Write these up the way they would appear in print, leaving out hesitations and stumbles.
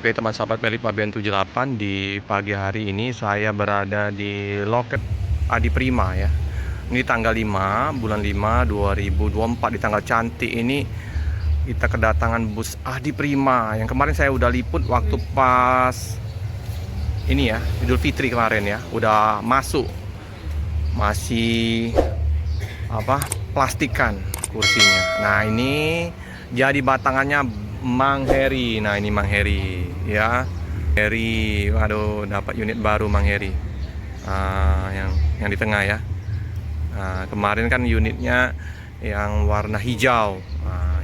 Oke teman sahabat Melit Pabean 78, di pagi hari ini saya berada di loket Adi Prima ya. Ini tanggal 5 bulan 5 2024, di tanggal cantik ini kita kedatangan bus Adi Prima yang kemarin saya udah liput waktu pas ini ya, Idul Fitri kemarin ya. Udah masuk, masih plastikan kursinya. Nah ini jadi batangannya Mang Heri. Nah ini Mang Heri ya, Heri. Waduh, dapat unit baru Mang Heri. Yang di tengah ya. Kemarin kan unitnya yang warna hijau.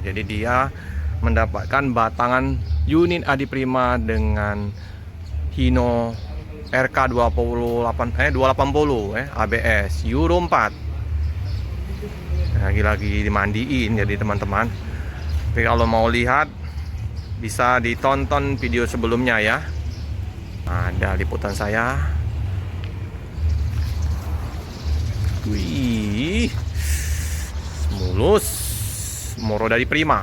Jadi dia mendapatkan batangan unit Adi Prima dengan Hino RK 280 ABS Euro 4. Lagi dimandiin jadi teman-teman. Tapi kalau mau lihat bisa ditonton video sebelumnya ya. Ada liputan saya. Wih, mulus, moro dari Prima.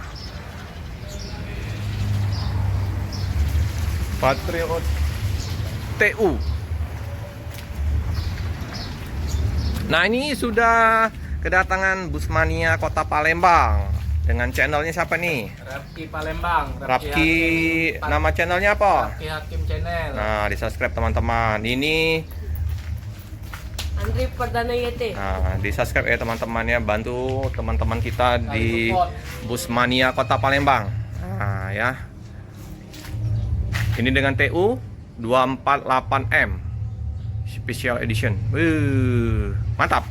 Patriot TU. Nah ini sudah kedatangan bus mania Kota Palembang. Dengan channelnya siapa nih? Rapki Palembang. Rapki, nama channelnya apa? Rapki Hakim Channel. Nah, di subscribe teman-teman. Ini Andri Perdana YT. Nah, di subscribe ya teman-teman ya. Bantu teman-teman kita di bus mania Kota Palembang. Nah ya. Ini dengan TU 248M Special Edition. Mantap.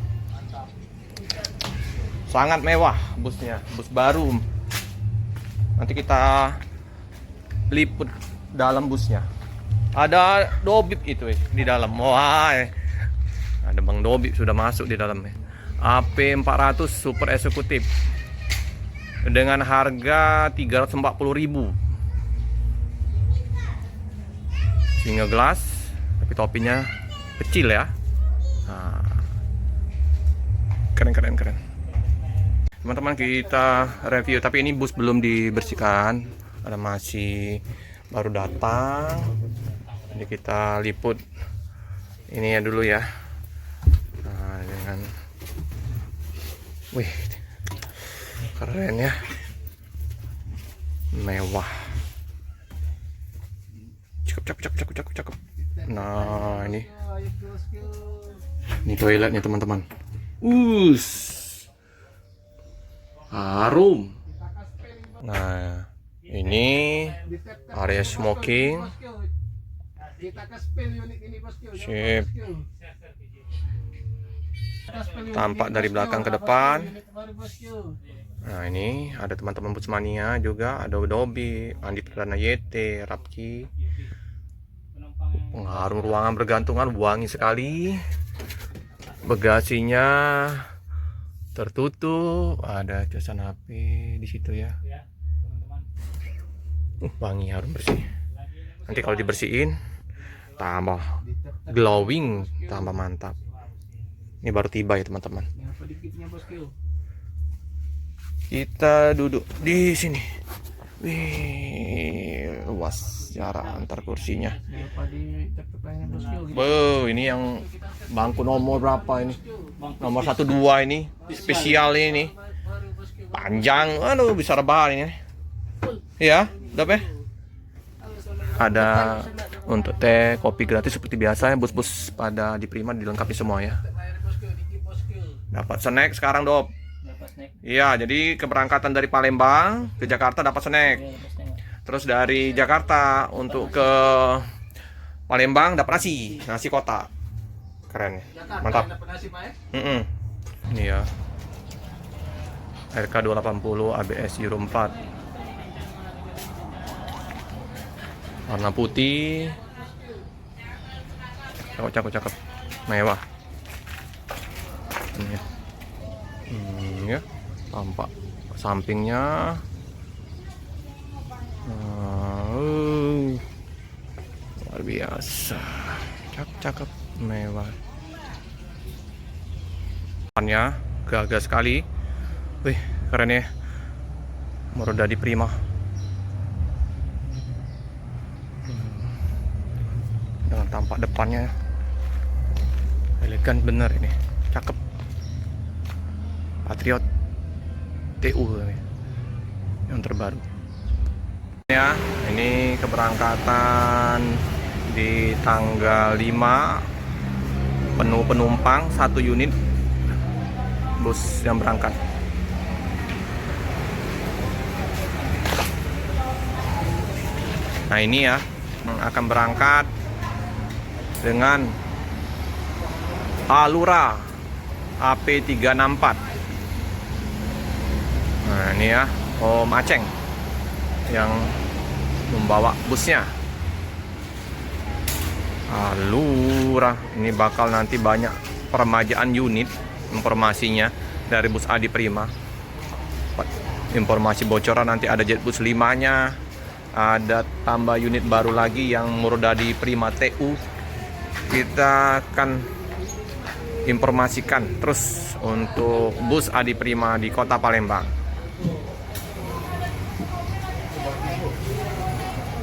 Sangat mewah busnya, bus baru. Nanti kita liput dalam busnya. Ada Dobib itu di dalam. Wah, ada Bang Dobib sudah masuk di dalamnya. AP 400 super eksekutif dengan harga 340.000. Single glass, tapi topinya kecil ya. Keren. Teman-teman, kita review, tapi ini bus belum dibersihkan, ada masih baru datang. Jadi kita liput ini ya dulu ya. Nah, dengan wih, keren ya, mewah, cakep. Nah ini toiletnya teman-teman. Harum. Nah, ini area smoking. Sip. Tampak dari belakang ke depan. Nah, ini ada teman-teman bus mania juga, ada Dobi, Andi Perdana YT, Rapki. Pengharum ruangan bergantungan, wangi sekali. Bagasinya tertutup, ada casan HP di situ ya. Wangi, harum, bersih. Nanti kalau dibersihin tambah glowing, tambah mantap. Ini baru tiba ya teman-teman. Kita duduk di sini. Wih, luas jarak antar kursinya. Ini yang bangku nomor berapa ini? Nomor 12 ini, spesial ini. Panjang, aduh bisa rebahan ini. Ya, udah ya. Ada untuk teh, kopi gratis seperti biasa ya, bus-bus pada Adi Prima dilengkapi semua ya. Dapat snack sekarang, Dob. Iya, jadi keberangkatan dari Palembang ke Jakarta dapat snack. Terus dari Jakarta untuk ke Palembang dapat nasi kotak. Keren, mantap. Ini ya, RK 280 ABS Euro 4, warna putih, cakep, mewah. Ini ya, tampak sampingnya. Luar biasa, cakep, mewah. Depannya gagah sekali. Wih, keren ya, Adi Prima. tampak depannya elegan bener ini, cakep. Patriot TU ini yang terbaru ya. Ini keberangkatan di tanggal 5, penuh penumpang 1 unit bus yang berangkat. Nah ini ya, akan berangkat dengan Alura AP364. Nah ini ya, Om Aceng yang membawa busnya. Alura ini bakal nanti banyak peremajaan unit. Informasinya dari bus Adi Prima. Informasi bocoran nanti ada Jetbus 5-nya, ada tambah unit baru lagi yang Murdadi Prima TU. Kita akan informasikan terus untuk bus Adi Prima di Kota Palembang.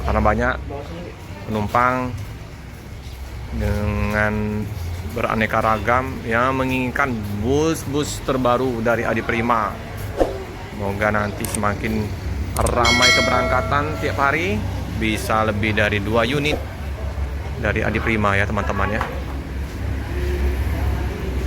Karena banyak penumpang dengan beraneka ragam yang menginginkan bus-bus terbaru dari Adi Prima. Semoga nanti semakin ramai keberangkatan tiap hari, bisa lebih dari 2 unit dari Adi Prima ya teman-teman ya.